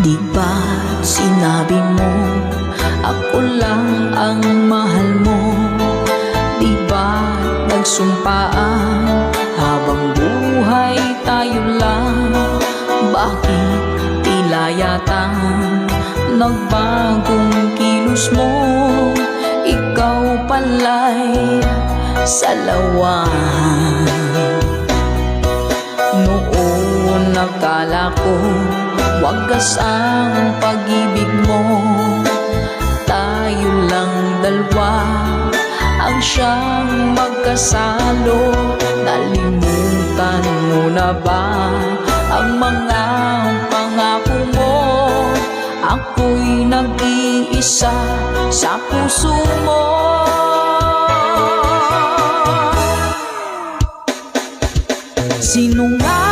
Di ba't sinabi mo ako lang ang mahal mo? Di ba't nagsumpaan habang buhay tayo lang? Bakit tila yata nagbagong kilos mo? Ikaw pala'y salawan. Noon nakala ko wagas ang pag-ibig mo. Tayo lang dalawa ang siyang magkasalo. Nalimutan mo na ba ang mga pangako mo? Ako'y nag-iisa sa puso mo. Sinungaling